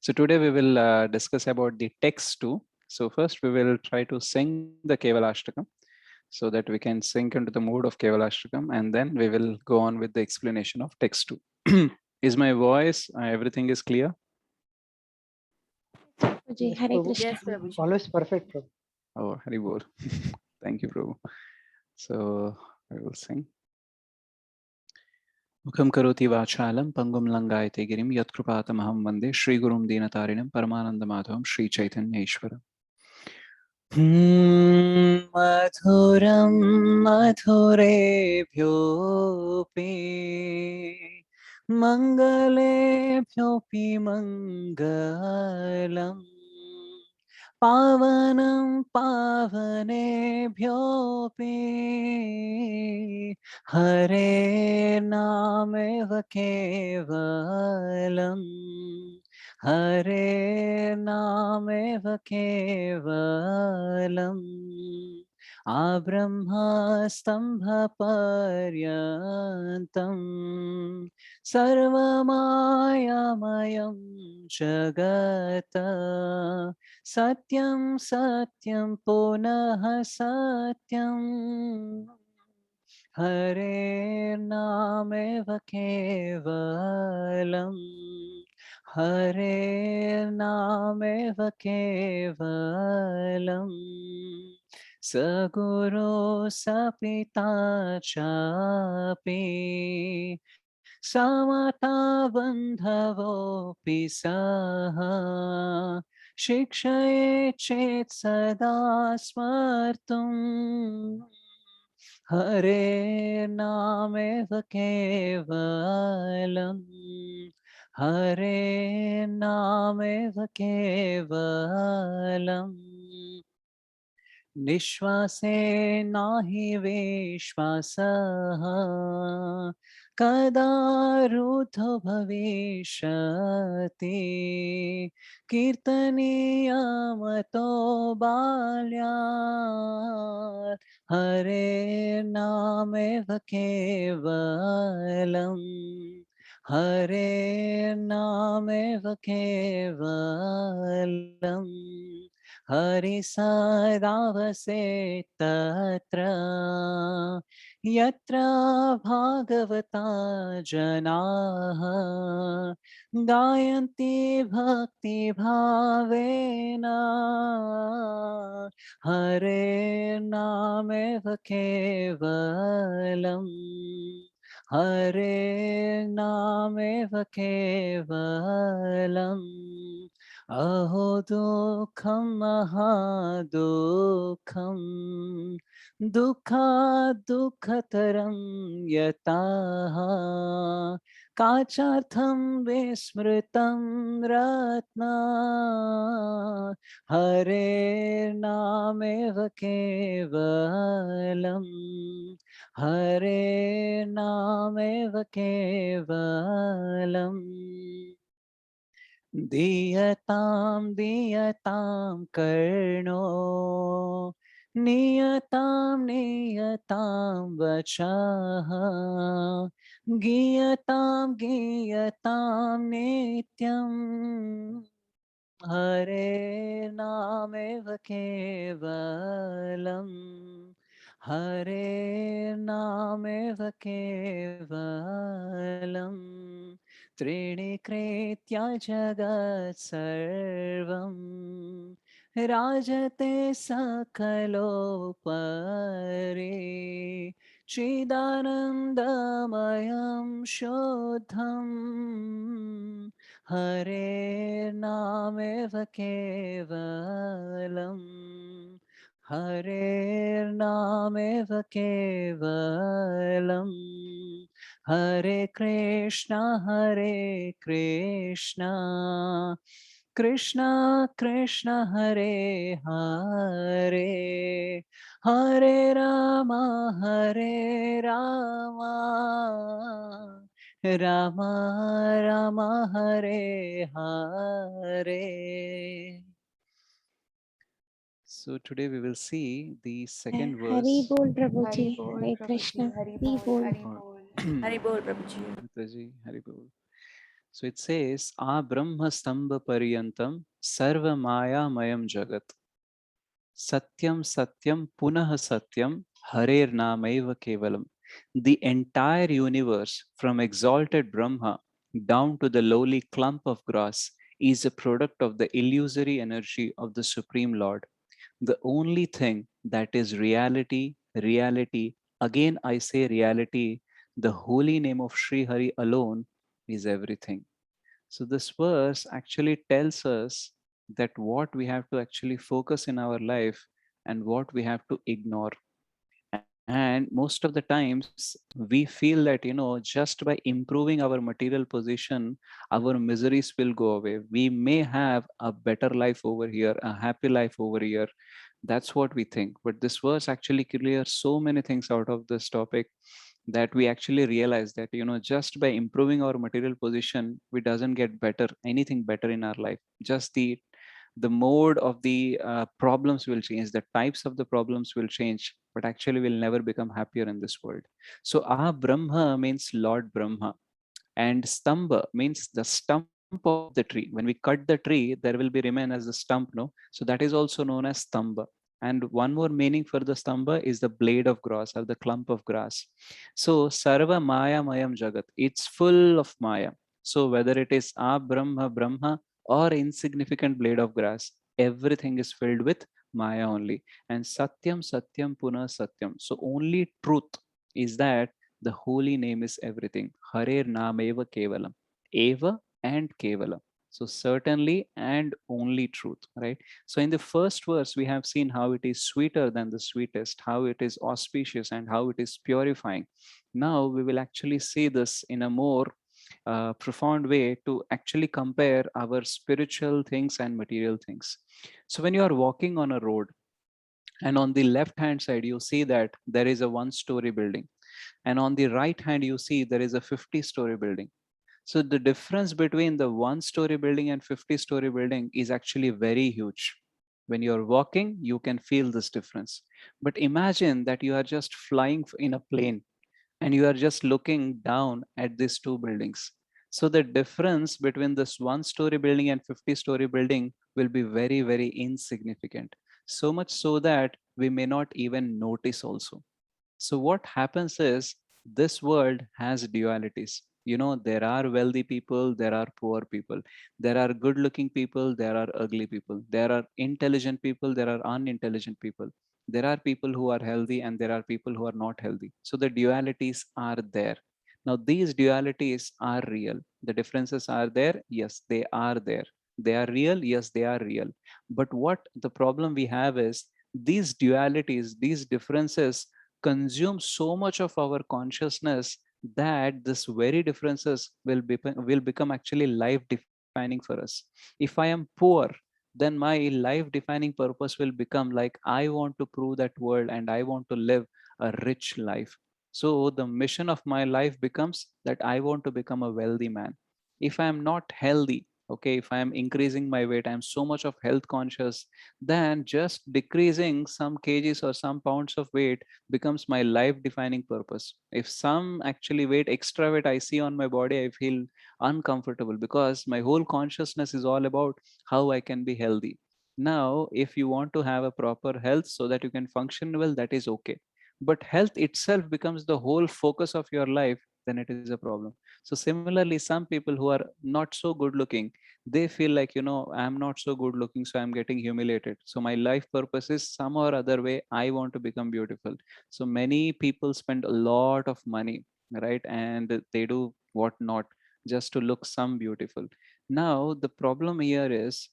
So today we will discuss about the text too. So first we will try to sing the Kevalashtakam so that we can sink into the mood of Kevalashtakam, and then we will go on with the explanation of text too. Is my voice, everything is clear? Yes, Hare Prabhu. Krishna. Yes, Prabhuji. Always perfect, Prabhu. Oh, Hari Bol. Thank you, Prabhu. So I will sing. Mukham karoti vachalam pangum langayate girim yatkrupatamaham vande Shri Gurum Dinatarinam Paramanandamadhavam Shri Chaitanya Ishwaram. Madhuram madhurebhyopi mangalebhyopi mangalam pavanam pavanebhyopi hare nameva kevalam Hare Nameva Kevalam Abrahma Stambha Paryantam Sarvamayam Jagata Satyam Satyam Punaha Satyam Hare Nameva Kevalam Hare Nameva Kevalam Saguru Sapita Chapi Samata Bandhavopi Saha Shikshaye Chet Sada Smartum Hare Nameva Kevalam Hare Nameva Kevalam Nishwase nahi vishwasaha kada rudho bhavishati kirtaniyamato balyat Hare nameva kevalam Hare nameva kevalam Hari Sadavase Tatra Yatra Bhagavata Janaha Gayanti Bhakti Bhavena Hare Nameva Kevalam Hare Nameva Kevalam Aho dukham mahadukham Dukha dukhataram yataha Kachartham vismritam ratna Hare nameva kevalam Hare nameva kevalam Diyatam karno niyatam vachaha giyatam nityam Hare nameva kevalam Hare nameva kevalam Trini kritya jagat sarvam Rajate sakalo pare Chidanandamayam shodham Hare nameva kevalam Hare nameva kevalam Hare Krishna Krishna Krishna Hare Hare Hare Rama Rama Rama Hare Hare. So today we will see the second Hari verse. Bol Hari Prabhuji. Bol, Hare Prabhuji. Krishna. Hari Hari Bol, Bol. Hari Bol. Hari Bol, Prabhuji. Mataji, Hari Bol. So it says, A Brahma Stambha Pariyantam Sarva Maya Mayam Jagat. Satyam Satyam Punah Satyam Harer Namaiva Kevalam. The entire universe, from exalted Brahma down to the lowly clump of grass, is a product of the illusory energy of the Supreme Lord. The only thing that is reality, reality, again I say reality, the holy name of Sri Hari alone is everything. So this verse actually tells us that what we have to actually focus in our life and what we have to ignore. And most of the times we feel that, just by improving our material position, our miseries will go away. We may have a better life over here, a happy life over here. That's what we think. But this verse actually clears so many things out of this topic, that we actually realize that, just by improving our material position, we doesn't get better, anything better in our life. Just the mode of the problems will change, the types of the problems will change, but actually we'll never become happier in this world. So Brahma means Lord Brahma, and stamba means the stump of the tree. When we cut the tree, there will be remain as the stump, no? So that is also known as stamba. And one more meaning for the stamba is the blade of grass or the clump of grass. So sarva maya mayam jagat, it's full of maya. So whether it is Brahma or insignificant blade of grass, everything is filled with maya only. And satyam satyam puna satyam, so only truth is that the holy name is everything. Harer Nameva Kevalam. Eva and Kevalam. So certainly and only truth, right? So in the first verse, we have seen how it is sweeter than the sweetest, how it is auspicious, and how it is purifying. Now we will actually see this in a more profound way to actually compare our spiritual things and material things. So when you are walking on a road, and on the left hand side, you see that there is a one-story building, and on the right hand you see there is a 50-story building. So the difference between the one story building and 50-story building is actually very huge. When you're walking, you can feel this difference. But imagine that you are just flying in a plane and you are just looking down at these two buildings. So the difference between this one story building and 50-story building will be very, very insignificant. So much so that we may not even notice also. So what happens is, this world has dualities. There are wealthy people, there are poor people. There are good looking people, there are ugly people. There are intelligent people, there are unintelligent people. There are people who are healthy and there are people who are not healthy. So the dualities are there. Now these dualities are real. The differences are there. Yes, they are there. They are real. Yes, they are real. But what the problem we have is, these dualities, these differences consume so much of our consciousness that this very differences will become actually life defining for us. If I am poor, then my life defining purpose will become like, I want to prove that world and I want to live a rich life. So the mission of my life becomes that I want to become a wealthy man. If I am not healthy, okay, if I am increasing my weight, I am so much of health conscious, then just decreasing some kgs or some pounds of weight becomes my life defining purpose. If some actually weight, extra weight I see on my body, I feel uncomfortable because my whole consciousness is all about how I can be healthy. Now, if you want to have a proper health so that you can function well, that is okay. But health itself becomes the whole focus of your life, then it is a problem. So similarly, some people who are not so good looking, they feel like, I'm not so good looking, so I'm getting humiliated. So my life purpose is some or other way, I want to become beautiful. So many people spend a lot of money, right? And they do what not, just to look some beautiful. Now the problem here is,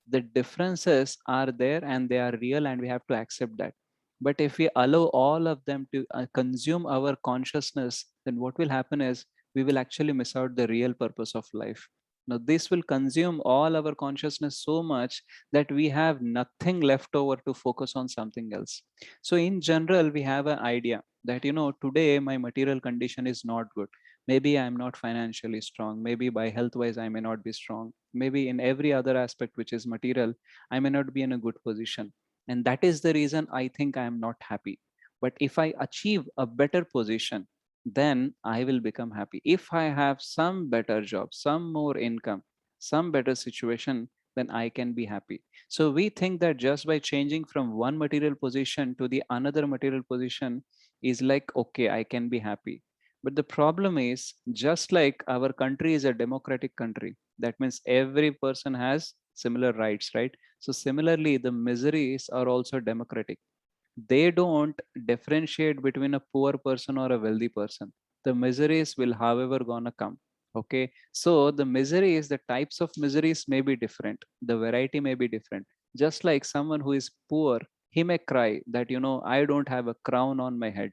the differences are there and they are real and we have to accept that. But if we allow all of them to consume our consciousness, then what will happen is, we will actually miss out the real purpose of life. Now this will consume all our consciousness so much that we have nothing left over to focus on something else. So in general, we have an idea that, today my material condition is not good. Maybe I'm not financially strong. Maybe by health wise, I may not be strong. Maybe in every other aspect, which is material, I may not be in a good position. And that is the reason I think I am not happy. But if I achieve a better position, then I will become happy. If I have some better job, some more income, some better situation, then I can be happy. So we think that just by changing from one material position to the another material position is like, okay, I can be happy. But the problem is, just like our country is a democratic country, that means every person has similar rights, right? So similarly, the miseries are also democratic. They don't differentiate between a poor person or a wealthy person. The miseries will however gonna come. Okay, so the miseries, the types of miseries may be different, the variety may be different. Just like someone who is poor, he may cry that, I don't have a crown on my head.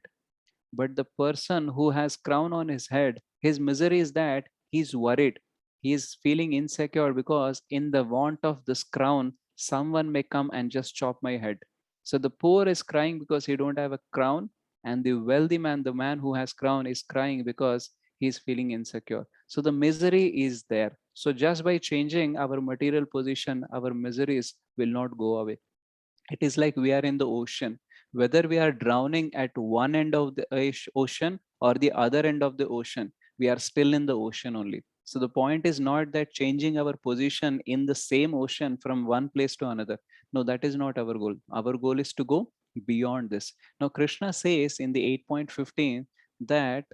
But the person who has crown on his head, his misery is that he's worried. He is feeling insecure because in the want of this crown, someone may come and just chop my head. So the poor is crying because he don't have a crown, and the wealthy man, the man who has crown, is crying because he's feeling insecure. So the misery is there. So just by changing our material position, our miseries will not go away. It is like we are in the ocean. Whether we are drowning at one end of the ocean or the other end of the ocean, we are still in the ocean only. So the point is not that changing our position in the same ocean from one place to another. No, that is not our goal. Our goal is to go beyond this. Now Krishna says in the 8.15 that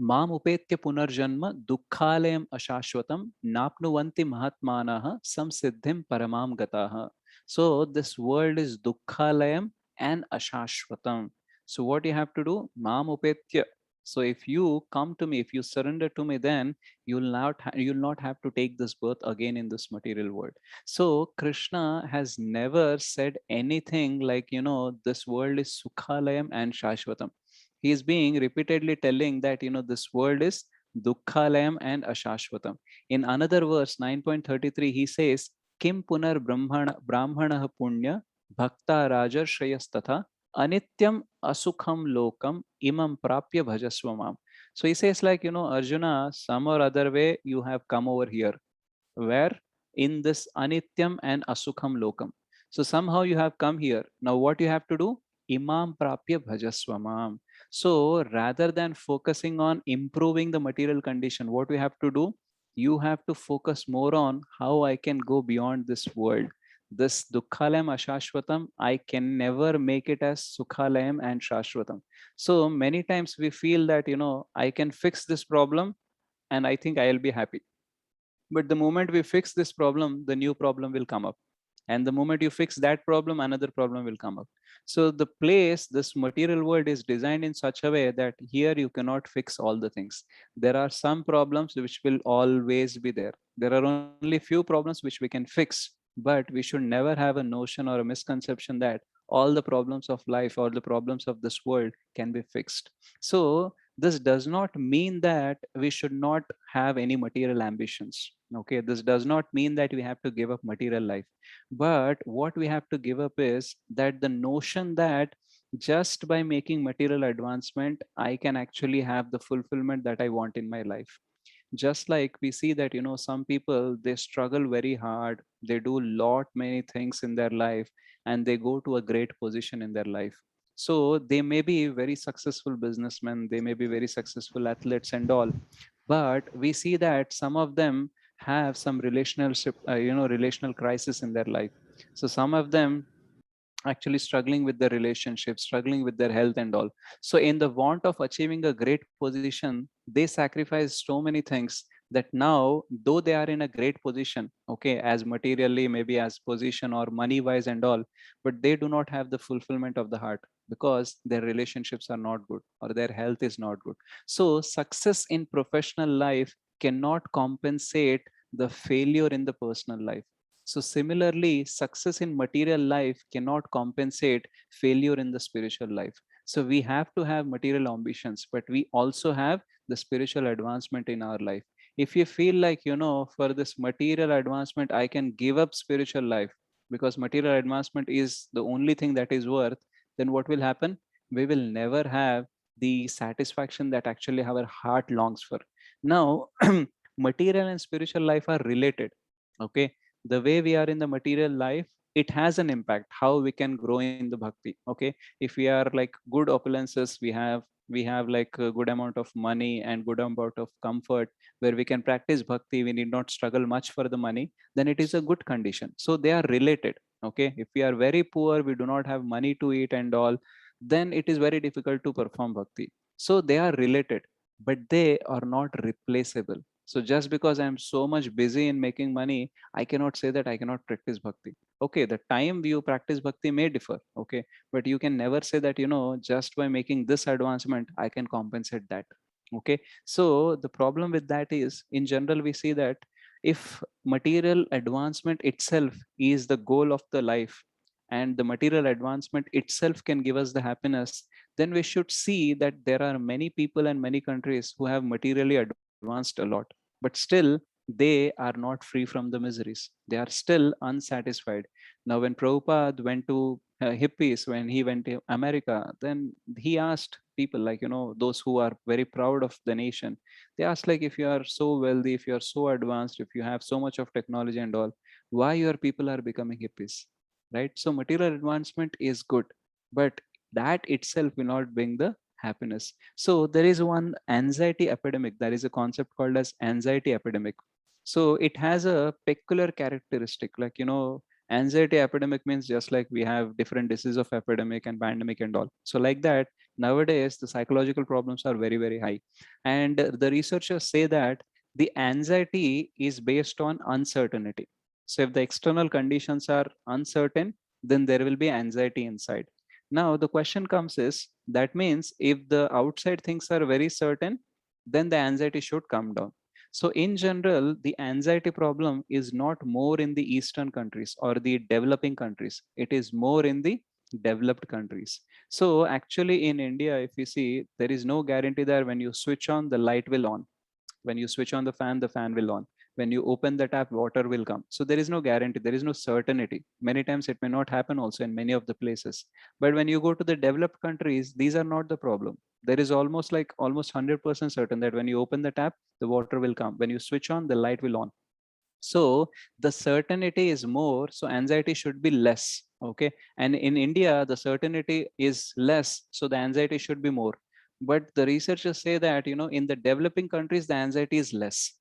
माम उपेत्य पुनर्जन्म दुःखालयम अशाश्वतम नाप्नुवन्ति महात्मानः संसिद्धिं परमाम गताः. So this world is dukkhalayam and ashashvatam. So what you have to do? Mam upetya. So if you come to me, if you surrender to me, then you'll not have to take this birth again in this material world. So Krishna has never said anything like, this world is sukhalayam and shashvatam. He is being repeatedly telling that, this world is dukkhalayam and ashashvatam. In another verse 9.33, he says, kim punar brahmana punya bhakta rajar shreyastatha anityam asukham lokam imam prapya bhajaswamam. So he says like, Arjuna, some or other way you have come over here. Where? In this anityam and asukham lokam. So somehow you have come here. Now what you have to do? Imam prapya bhajaswamam. So rather than focusing on improving the material condition, what we have to do? You have to focus more on how I can go beyond this world. This dukkhalayam ashashvatam, I can never make it as sukhalayam and shashvatam. So many times we feel that, I can fix this problem and I think I'll be happy. But the moment we fix this problem, the new problem will come up. And the moment you fix that problem, another problem will come up. So the place, this material world is designed in such a way that here you cannot fix all the things. There are some problems which will always be there. There are only few problems which we can fix, but we should never have a notion or a misconception that all the problems of life or the problems of this world can be fixed. So this does not mean that we should not have any material ambitions. Okay, this does not mean that we have to give up material life. But what we have to give up is that the notion that just by making material advancement, I can actually have the fulfillment that I want in my life. Just like we see that, some people, they struggle very hard, they do lot many things in their life, and they go to a great position in their life. So they may be very successful businessmen, they may be very successful athletes and all, but we see that some of them have some relationship relational crisis in their life. So some of them actually struggling with their relationships, struggling with their health and all. So in the want of achieving a great position, they sacrifice so many things that now, though they are in a great position, okay, as materially, maybe as position or money wise and all, but they do not have the fulfillment of the heart because their relationships are not good or their health is not good. So success in professional life cannot compensate the failure in the personal life. So similarly, success in material life cannot compensate failure in the spiritual life. So we have to have material ambitions, but we also have the spiritual advancement in our life. If you feel like, for this material advancement, I can give up spiritual life because material advancement is the only thing that is worth, then what will happen? We will never have the satisfaction that actually our heart longs for. Now, material and spiritual life are related. Okay, the way we are in the material life, it has an impact how we can grow in the bhakti. Okay, if we are like good opulences, we have like a good amount of money and good amount of comfort where we can practice bhakti, we need not struggle much for the money, then it is a good condition. So they are related. Okay, if we are very poor, we do not have money to eat and all, then it is very difficult to perform bhakti. So they are related, but they are not replaceable. So just because I'm so much busy in making money, I cannot say that I cannot practice bhakti. Okay, the time you practice bhakti may differ. Okay, but you can never say that, just by making this advancement, I can compensate that. Okay, so the problem with that is, in general, we see that if material advancement itself is the goal of the life, and the material advancement itself can give us the happiness, then we should see that there are many people and many countries who have materially advanced a lot, but still they are not free from the miseries. They are still unsatisfied. Now, when Prabhupada went to hippies, when he went to America, then he asked people, like, those who are very proud of the nation, they asked, like, if you are so wealthy, if you are so advanced, if you have so much of technology and all, why your people are becoming hippies? Right? So material advancement is good, but that itself will not bring the happiness. So there is one anxiety epidemic. There is a concept called as anxiety epidemic. So it has a peculiar characteristic, like, anxiety epidemic means just like we have different diseases of epidemic and pandemic and all. So like that, nowadays the psychological problems are very, very high. And the researchers say that the anxiety is based on uncertainty. So if the external conditions are uncertain, then there will be anxiety inside. Now the question comes is, that means if the outside things are very certain, then the anxiety should come down. So in general, the anxiety problem is not more in the Eastern countries or the developing countries. It is more in the developed countries. So actually in India, if you see, there is no guarantee that when you switch on, the light will on. When you switch on the fan will on. When you open the tap, water will come. So there is no guarantee, there is no certainty. Many times it may not happen also in many of the places. But when you go to the developed countries, these are not the problem. There is almost 100% certain that when you open the tap, the water will come. When you switch on, the light will on. So the certainty is more, so anxiety should be less. Okay, and in India the certainty is less, so the anxiety should be more. But the researchers say that, in the developing countries the anxiety is less.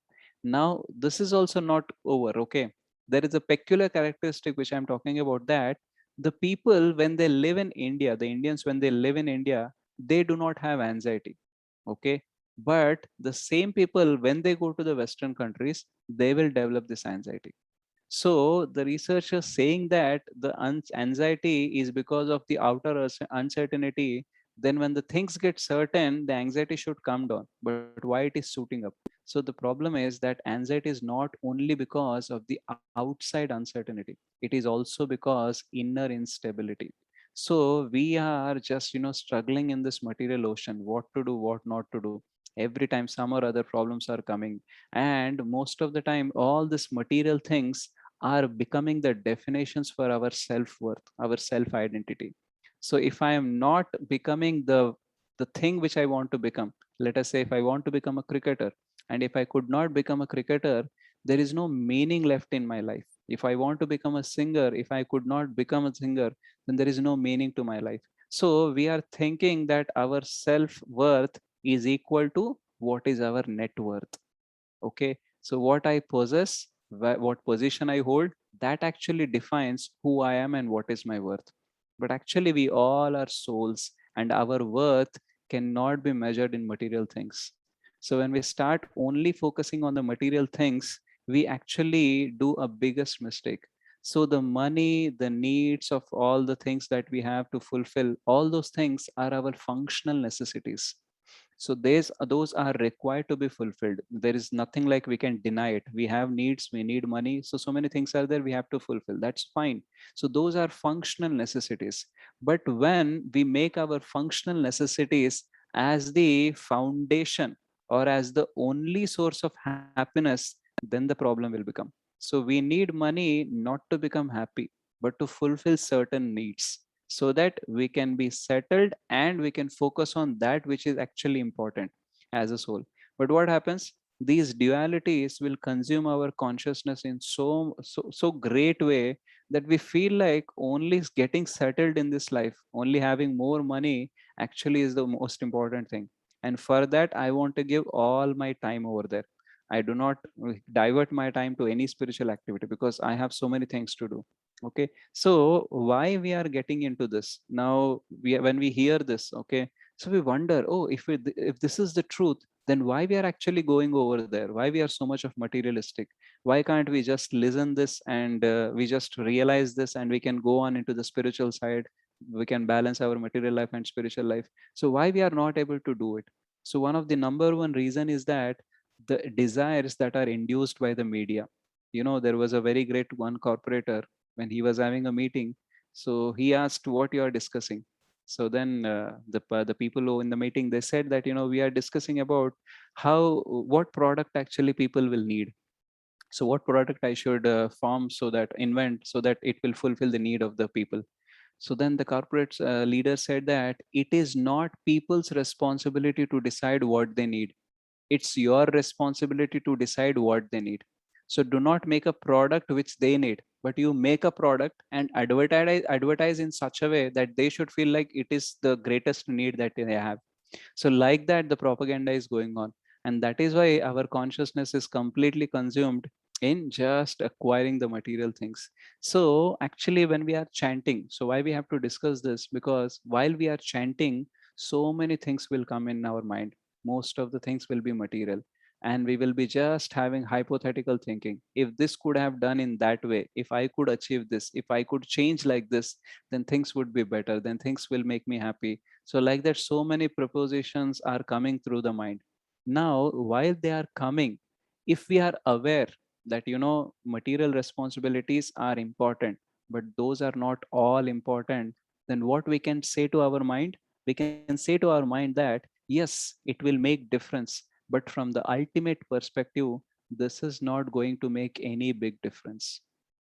Now this is also not over. Okay, there is a peculiar characteristic which I'm talking about, that the people when they live in India, the Indians when they live in India, they do not have anxiety. Okay, but the same people when they go to the Western countries, they will develop this anxiety. So the researchers saying that the anxiety is because of the outer uncertainty. Then when the things get certain, the anxiety should come down. But why it is shooting up? So the problem is that anxiety is not only because of the outside uncertainty. It is also because inner instability. So we are just, struggling in this material ocean, what to do, what not to do. Every time some or other problems are coming, and most of the time all these material things are becoming the definitions for our self-worth, our self-identity. So if I am not becoming the thing which I want to become, let us say if I want to become a cricketer, and if I could not become a cricketer, there is no meaning left in my life. If I want to become a singer, if I could not become a singer, then there is no meaning to my life. So we are thinking that our self-worth is equal to what is our net worth. Okay, so what I possess, what position I hold, that actually defines who I am and what is my worth. But actually we all are souls, and our worth cannot be measured in material things. So when we start only focusing on the material things, we actually do a biggest mistake. So the money, the needs of all the things that we have to fulfill, all those things are our functional necessities. So those are required to be fulfilled. There is nothing like we can deny it. We have needs, we need money, so many things are there we have to fulfill, that's fine. So those are functional necessities. But when we make our functional necessities as the foundation or as the only source of happiness, then the problem will become. So we need money not to become happy, but to fulfill certain needs, so that we can be settled and we can focus on that which is actually important as a soul. But what happens, these dualities will consume our consciousness in so great way, that we feel like only getting settled in this life, only having more money actually is the most important thing. And for that, I want to give all my time over there. I do not divert my time to any spiritual activity because I have so many things to do. Okay, so why we are getting into this now? When we hear this, okay, so we wonder, oh, if this is the truth, then why we are actually going over there? Why we are so much of materialistic? Why can't we just listen this and we just realize this and we can go on into the spiritual side? We can balance our material life and spiritual life. So why we are not able to do it? So one of the number one reason is that the desires that are induced by the media. There was a very great one corporator when he was having a meeting. So he asked what you are discussing. So then the people who in the meeting, they said that we are discussing about how what product actually people will need. So what product I should form, so that invent, so that it will fulfill the need of the people. So then the corporate leader said that it is not people's responsibility to decide what they need. It's your responsibility to decide what they need. So do not make a product which they need, but you make a product and advertise in such a way that they should feel like it is the greatest need that they have. So like that, the propaganda is going on. And that is why our consciousness is completely consumed in just acquiring the material things. So actually, when we are chanting, so why we have to discuss this? Because while we are chanting, so many things will come in our mind. Most of the things will be material. And we will be just having hypothetical thinking. If this could have done in that way, if I could achieve this, if I could change like this, then things would be better. Then things will make me happy. So like that, so many propositions are coming through the mind. Now, while they are coming, if we are aware that material responsibilities are important, but those are not all important, then what we can say to our mind? We can say to our mind that yes, it will make difference, but from the ultimate perspective, this is not going to make any big difference.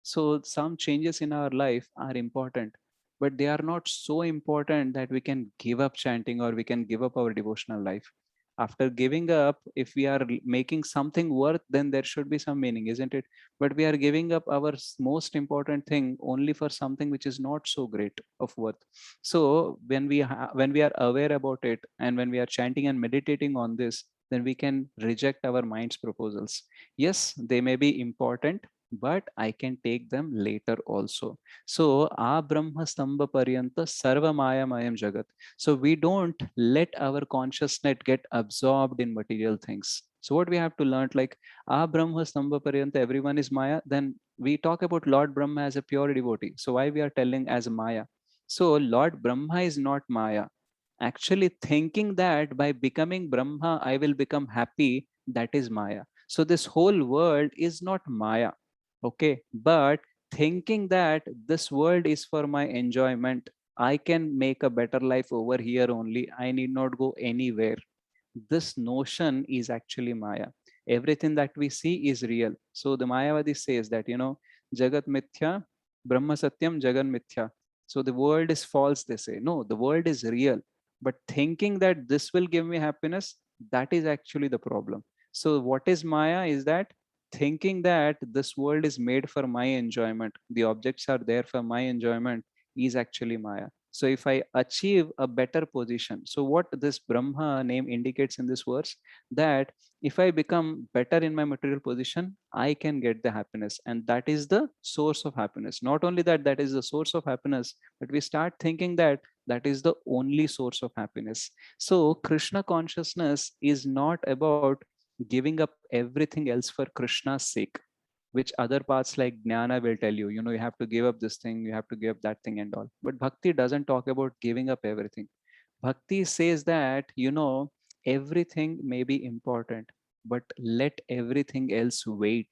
So some changes in our life are important, but they are not so important that we can give up chanting or we can give up our devotional life. After giving up, if we are making something worth, then there should be some meaning, isn't it? But we are giving up our most important thing only for something which is not so great of worth. So when we are aware about it, and when we are chanting and meditating on this, then we can reject our mind's proposals. Yes, they may be important, but I can take them later also. So, a Brahma Stambha Paryanta Sarva Maya Mayam Jagat. So, we don't let our consciousness get absorbed in material things. So, what we have to learn, like, a Brahma Stambha Paryanta, everyone is Maya, then we talk about Lord Brahma as a pure devotee. So, why we are telling as Maya? So, Lord Brahma is not Maya. Actually, thinking that by becoming Brahma, I will become happy, that is Maya. So, this whole world is not Maya. Okay, but thinking that this world is for my enjoyment, I can make a better life over here only, I need not go anywhere. This notion is actually Maya. Everything that we see is real. So the Mayavadi says that Jagat Mithya, Brahma Satyam, Jagan Mithya. So the world is false, they say. No, the world is real, but thinking that this will give me happiness, that is actually the problem. So what is Maya is that thinking that this world is made for my enjoyment, the objects are there for my enjoyment, is actually Maya. So if I achieve a better position, so what this Brahma name indicates in this verse, that if I become better in my material position, I can get the happiness, and that is the source of happiness. Not only that, that is the source of happiness, but we start thinking that that is the only source of happiness. So Krishna consciousness is not about giving up everything else for Krishna's sake, which other paths like jnana will tell you, you have to give up this thing, you have to give up that thing and all. But bhakti doesn't talk about giving up everything. Bhakti says that, everything may be important, but let everything else wait.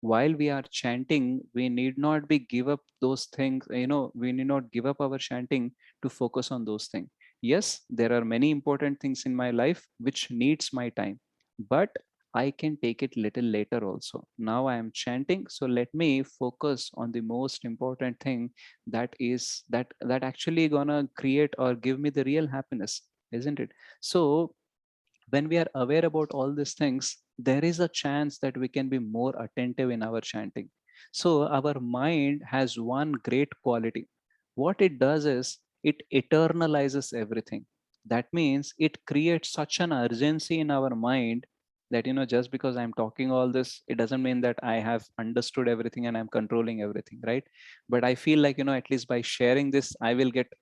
While we are chanting, we need not be give up those things, we need not give up our chanting to focus on those things. Yes, there are many important things in my life which needs my time, but I can take it little later also. Now I am chanting, so let me focus on the most important thing, that actually gonna create or give me the real happiness, isn't it? So when we are aware about all these things, there is a chance that we can be more attentive in our chanting. So our mind has one great quality. What it does is it eternalizes everything. That means it creates such an urgency in our mind that, just because I'm talking all this, it doesn't mean that I have understood everything and I'm controlling everything, right? But I feel like, at least by sharing this, I will get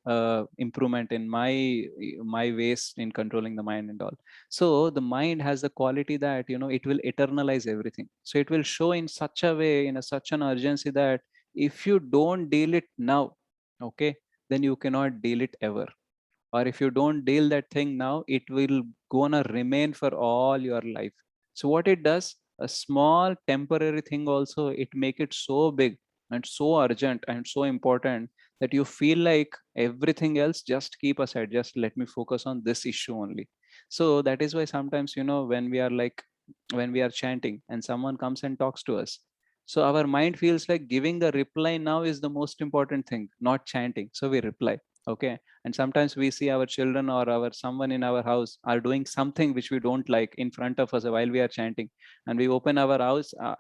improvement in my ways in controlling the mind and all. So the mind has the quality that, it will eternalize everything. So it will show in such a way, in such an urgency that if you don't deal it now, okay, then you cannot deal it ever. Or if you don't deal that thing now, it will gonna remain for all your life. So what it does, a small temporary thing also, it make it so big and so urgent and so important that you feel like everything else just keep aside, just let me focus on this issue only. So that is why sometimes, when we are like, when we are chanting and someone comes and talks to us, so our mind feels like giving the reply now is the most important thing, not chanting, so we reply. Okay. And sometimes we see our children or our someone in our house are doing something which we don't like in front of us while we are chanting, and we open our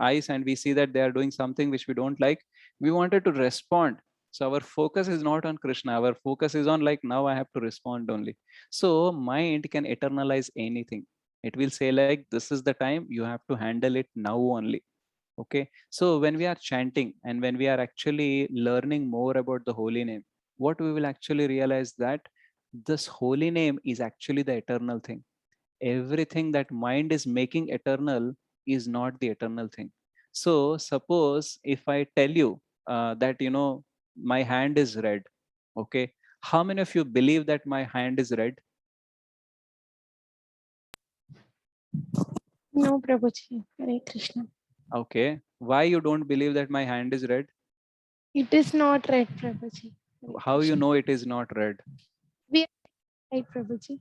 eyes and we see that they are doing something which we don't like. We wanted to respond. So our focus is not on Krishna, our focus is on like, now I have to respond only. So mind can eternalize anything. It will say like, this is the time, you have to handle it now only. Okay. So when we are chanting and when we are actually learning more about the holy name, what we will actually realize that this holy name is actually the eternal thing. Everything that mind is making eternal is not the eternal thing. So suppose if I tell you that, my hand is red. Okay. How many of you believe that my hand is red? No, Prabhuji. Hare Krishna. Okay. Why you don't believe that my hand is red? It is not red, Prabhuji. Hare How you Krishna. know it is not red? We are right, Prabhuji. Hare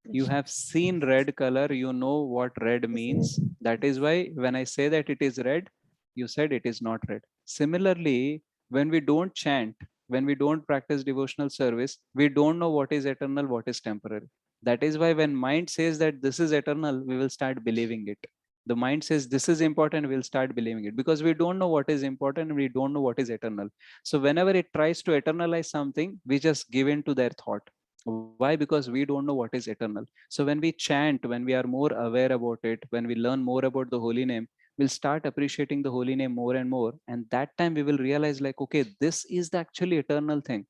You Krishna. have seen red color, you know what red Yes, means. yes, That is yes. why when I say that it is red, you said it is not red. Similarly, when we don't chant, when we don't practice devotional service, we don't know what is eternal, what is temporary. That is why when mind says that this is eternal, we will start believing it. The mind says this is important, we'll start believing it because we don't know what is important and we don't know what is eternal. So whenever it tries to eternalize something, we just give in to their thought. Why? Because we don't know what is eternal. So when we chant, when we are more aware about it, when we learn more about the holy name, we'll start appreciating the holy name more and more. And that time we will realize like, okay, this is the actually eternal thing.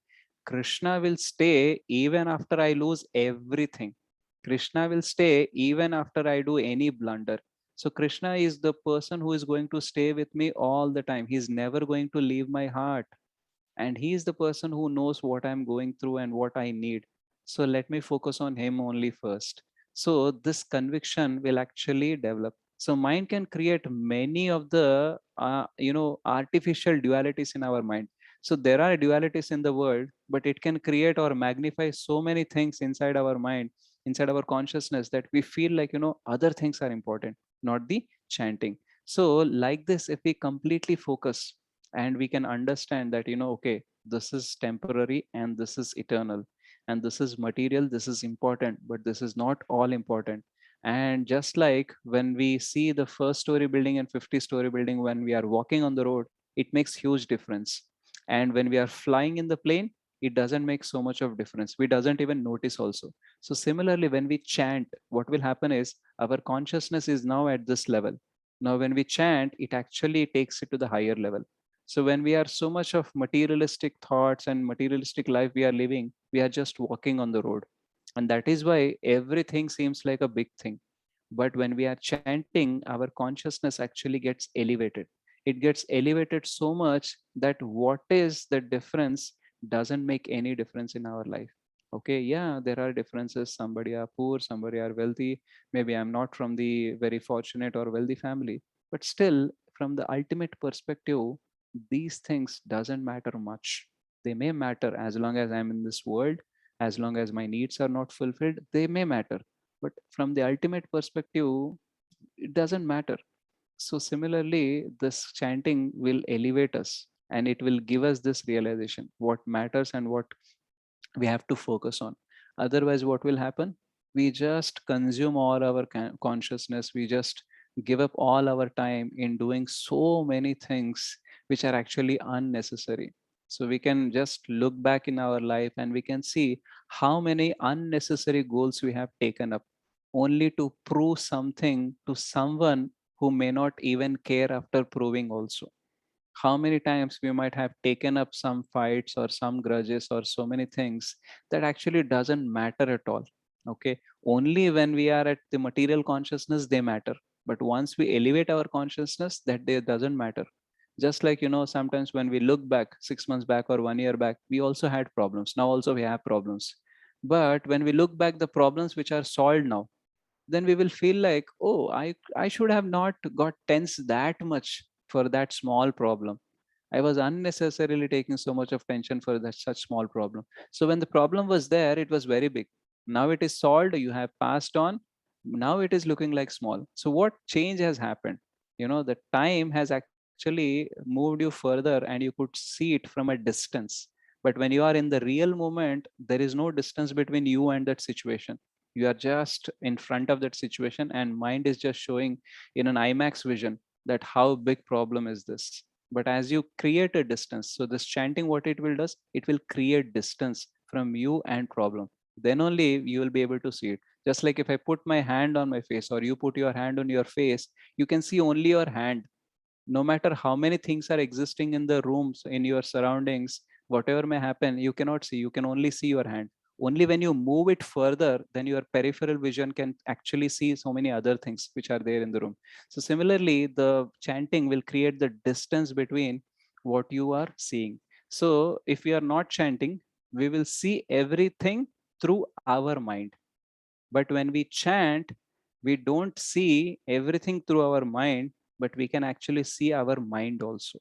Krishna will stay even after I lose everything. Krishna will stay even after I do any blunder. So Krishna is the person who is going to stay with me all the time. He's never going to leave my heart, and he is the person who knows what I'm going through and what I need. So let me focus on him only first. So this conviction will actually develop. So mind can create many of the artificial dualities in our mind. So there are dualities in the world, but it can create or magnify so many things inside our mind, inside our consciousness, that we feel like, other things are important, not the chanting. So like this, if we completely focus and we can understand that, okay, this is temporary and this is eternal, and this is material, this is important, but this is not all important. And just like when we see the first story building and 50-story building, when we are walking on the road, it makes huge difference. And when we are flying in the plane, it doesn't make so much of difference, we doesn't even notice also. So similarly, when we chant, what will happen is our consciousness is now at this level. Now when we chant, it actually takes it to the higher level. So when we are so much of materialistic thoughts and materialistic life we are living, we are just walking on the road. And that is why everything seems like a big thing. But when we are chanting, our consciousness actually gets elevated. It gets elevated so much that what is the difference doesn't make any difference in our life. Okay, yeah, there are differences. Somebody are poor, somebody are wealthy. Maybe I'm not from the very fortunate or wealthy family. But still, from the ultimate perspective, these things doesn't matter much. They may matter as long as I'm in this world, as long as my needs are not fulfilled, they may matter. But from the ultimate perspective, it doesn't matter. So similarly, this chanting will elevate us and it will give us this realization what matters and what we have to focus on. Otherwise, what will happen? We just consume all our consciousness, we just give up all our time in doing so many things which are actually unnecessary. So we can just look back in our life and we can see how many unnecessary goals we have taken up only to prove something to someone who may not even care after proving also. How many times we might have taken up some fights or some grudges or so many things that actually doesn't matter at all. Okay, only when we are at the material consciousness they matter, but once we elevate our consciousness, that they doesn't matter. Just like, sometimes when we look back 6 months back or 1 year back, we also had problems, now also we have problems. But when we look back the problems which are solved now, then we will feel like, oh, I should have not got tense that much for that small problem. I was unnecessarily taking so much of tension for that such small problem. So when the problem was there, it was very big. Now it is solved, you have passed on. Now it is looking like small. So what change has happened? The time has actually moved you further and you could see it from a distance. But when you are in the real moment, there is no distance between you and that situation. You are just in front of that situation and mind is just showing in an IMAX vision that how big problem is this. But as you create a distance, so this chanting, what it will does, it will create distance from you and problem. Then only you will be able to see it. Just like if I put my hand on my face or you put your hand on your face, you can see only your hand. No matter how many things are existing in the rooms, in your surroundings, whatever may happen, you cannot see, you can only see your hand. Only when you move it further, then your peripheral vision can actually see so many other things which are there in the room. So similarly, the chanting will create the distance between what you are seeing. So if we are not chanting, we will see everything through our mind. But when we chant, we don't see everything through our mind, but we can actually see our mind also.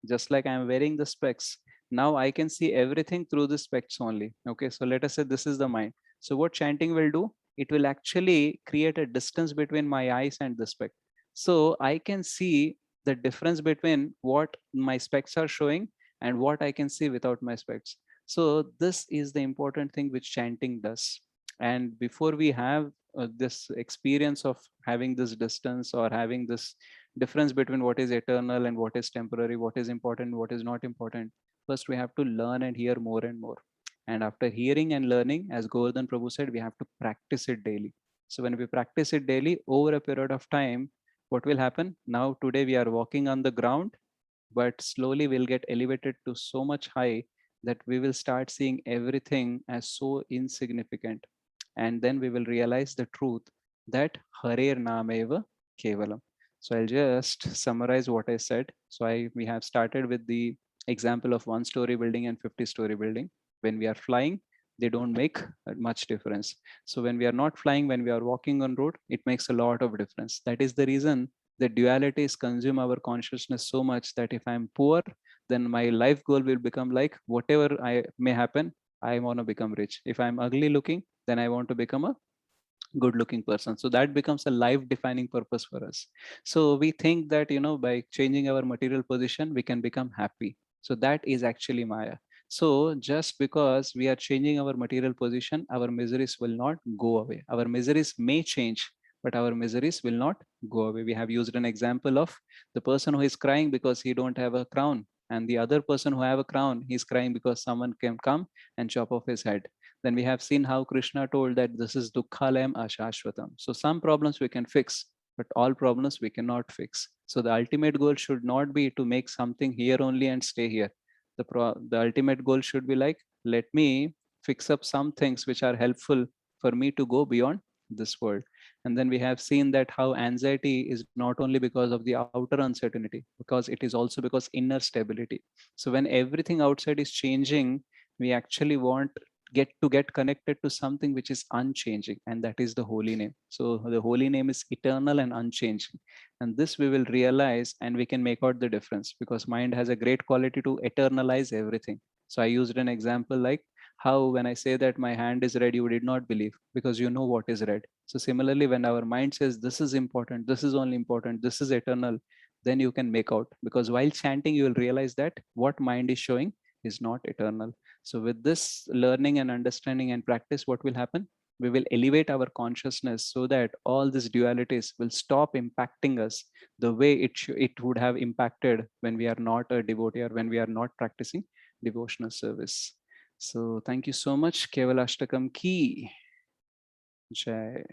Just like I'm wearing the specs, now I can see everything through the specs only. Okay, so let us say this is the mind. So what chanting will do? It will actually create a distance between my eyes and the spec. So I can see the difference between what my specs are showing and what I can see without my specs. So this is the important thing which chanting does. And before we have this experience of having this distance or having this difference between what is eternal and what is temporary, what is important, what is not important, first we have to learn and hear more and more. And after hearing and learning, as Govardhan Prabhu said, we have to practice it daily. So when we practice it daily over a period of time, what will happen? Now today we are walking on the ground, but slowly we'll get elevated to so much high that we will start seeing everything as so insignificant. And then we will realize the truth that Harer Nameva Kevalam. So I'll just summarize what I said. So we have started with the example of 1-story building and 50-story building. When we are flying, they don't make much difference. So when we are not flying, when we are walking on road, it makes a lot of difference. That is the reason the dualities consume our consciousness so much that if I'm poor, then my life goal will become like whatever I may happen, I want to become rich. If I'm ugly looking, then I want to become a good looking person. So that becomes a life defining purpose for us. So we think that, by changing our material position, we can become happy. So that is actually Maya. So just because we are changing our material position, our miseries will not go away. Our miseries may change, but our miseries will not go away. We have used an example of the person who is crying because he don't have a crown, and the other person who have a crown, he's crying because someone can come and chop off his head. Then we have seen how Krishna told that this is dukkhalayam ashashvatam. So some problems we can fix, but all problems we cannot fix. So the ultimate goal should not be to make something here only and stay here. The ultimate goal should be like, let me fix up some things which are helpful for me to go beyond this world. And then we have seen that how anxiety is not only because of the outer uncertainty, because it is also because inner stability. So when everything outside is changing, we actually want get connected to something which is unchanging, and that is the holy name. So the holy name is eternal and unchanging, and this we will realize and we can make out the difference, because mind has a great quality to eternalize everything. So I used an example like how when I say that my hand is red, you did not believe because you know what is red. So similarly, when our mind says this is important, this is only important, this is eternal, then you can make out, because while chanting you will realize that what mind is showing is not eternal. So with this learning and understanding and practice, what will happen? We will elevate our consciousness so that all these dualities will stop impacting us the way it would have impacted when we are not a devotee or when we are not practicing devotional service. So thank you so much. Kevalashtakam ki jai.